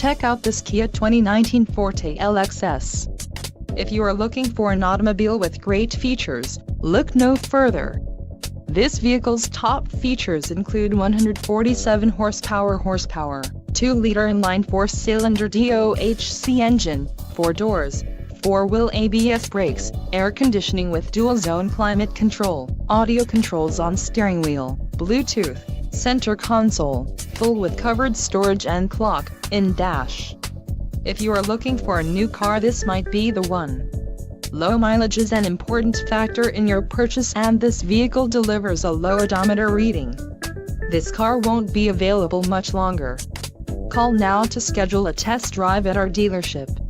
Check out this Kia 2019 Forte LXS. If you are looking for an automobile with great features, look no further. This vehicle's top features include 147 horsepower, 2-liter inline 4-cylinder DOHC engine, 4 doors, 4-wheel ABS brakes, air conditioning with dual-zone climate control, audio controls on steering wheel, Bluetooth, center console, full with covered storage and clock-in dash. If you are looking for a new car, this might be the one. Low mileage is an important factor in your purchase, and this vehicle delivers a low odometer reading. This car won't be available much longer. Call now to schedule a test drive at our dealership.